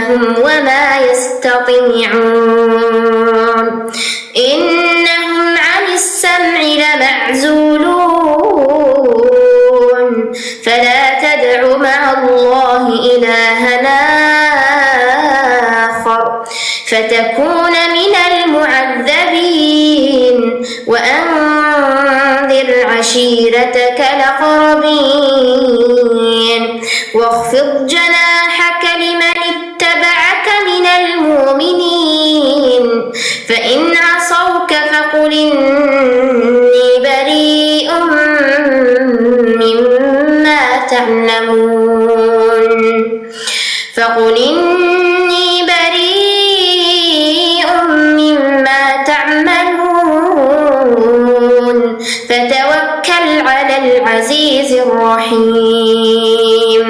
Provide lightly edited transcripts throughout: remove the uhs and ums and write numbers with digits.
أنفسهم وما يستطيعون إنهم عن السمع لمعزولون فلا تدع مع الله إلها آخر فتكون من المعذبين وأنذر عشيرتك الأقربين واخفض جناحك لمن اتبعك من المؤمنين فإن عصوك فقل إني بريء مما تعملون فتوكل على العزيز الرحيم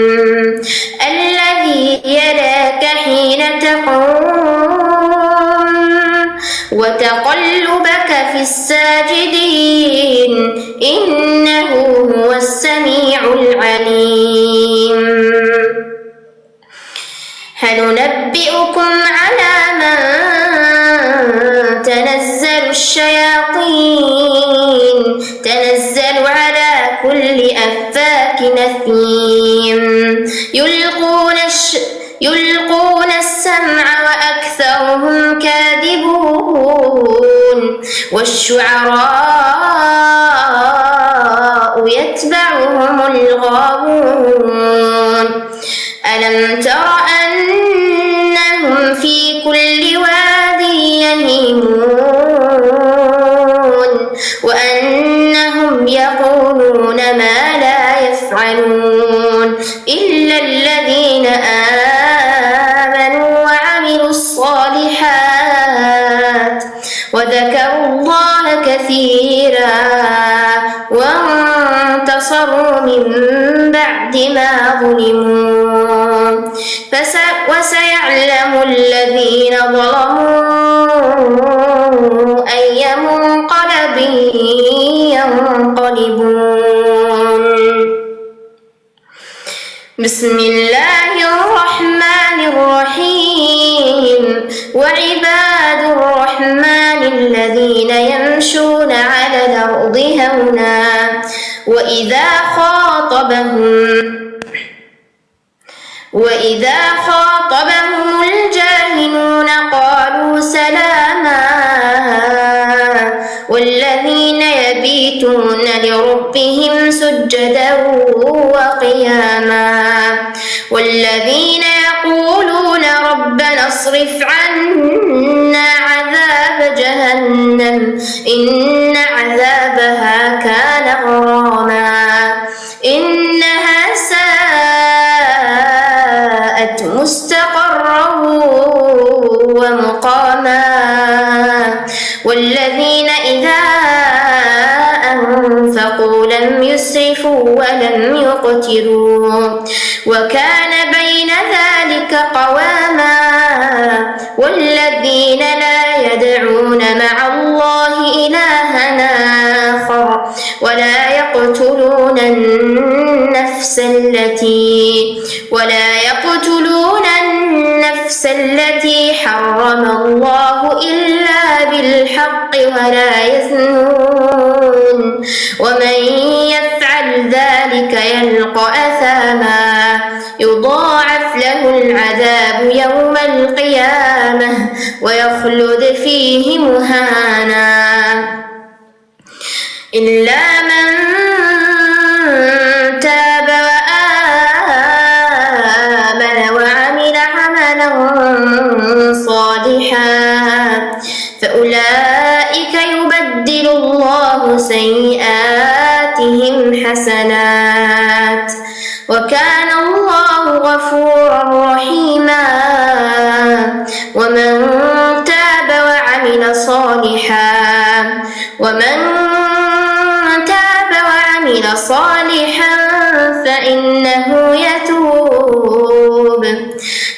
الذي يراك حين تقوم وتقلبك في الساجدين إنه هو السميع العليم هل ننبئكم على من تنزل الشياطين تنزل على كل أفاك أثيم يلقون السمع وأكثرهم كاذبون والشعراء يتبعهم الغاوون ألم تر أنهم في كل واد يهيمون وأنهم يقولون ما لا يفعلون إلا الذين آمنوا وعملوا الصالحات وذكروا الله كثيرا وانتصروا من بعد ما ظلموا وسيعلم الذين ظلموا أي منقلب ينقلبون بسم الله الرحمن الرحيم وعباد الرحمن الذين يمشون على الأرض هونا وإذا خاطبهم الجاهلون قالوا سلاما والذين يبيتون لربهم سجدا وقياما والذين يقولون ربنا اصرف عنا عذاب جهنم إن عذابها كان غراما إنها ساءت مستقرا ومقاما والذين إذا أنفقوا لم يسرفوا ولم يقتروا وكان بين ذلك قواما والذين لا يدعون مع الله إلها آخر ولا يقتلون النفس التي حرم الله إلا بالحق ولا يزنون ومن يفعل ذلك يلقى أثاما يضاعف له العذاب يوم القيامة ويخلد فيه مهانا إلا من تاب وآمن وعمل عملا صالحا فأولئك يبدل الله سيئاتهم حسنات وكان الله غفورا رحيما ومن تاب وعمل صالحا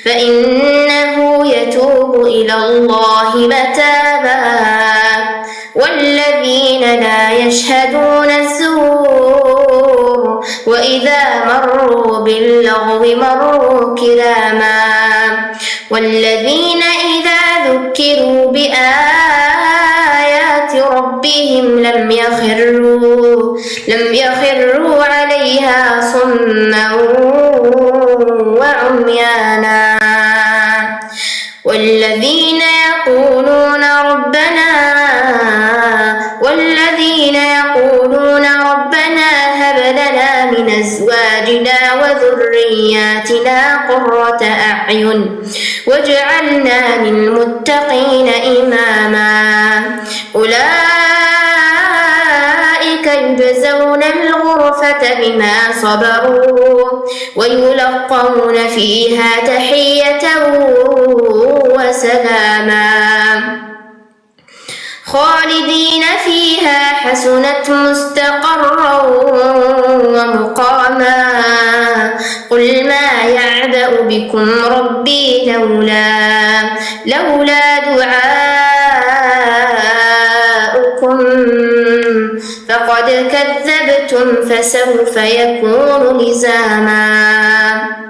فإنه يتوب إلى الله متابا والذين لا يشهدون الزور وإذا مروا باللغو مروا كراما والذين إذا ذكروا بآيات ربهم لم يخروا عليها صما وعميانا والذين يقولون ربنا هب لنا من أزواجنا وذرياتنا قرة أعين واجعلنا للمتقين إماما أولئك يجزون الغرفة بما صبروا ويلقون فيها تحية وسلاما خالدين فيها حسنت مستقرا ومقاما قل ما يعبأ بكم ربي لولا دعاؤكم فقد كذبتم فسوف يكون لزاما.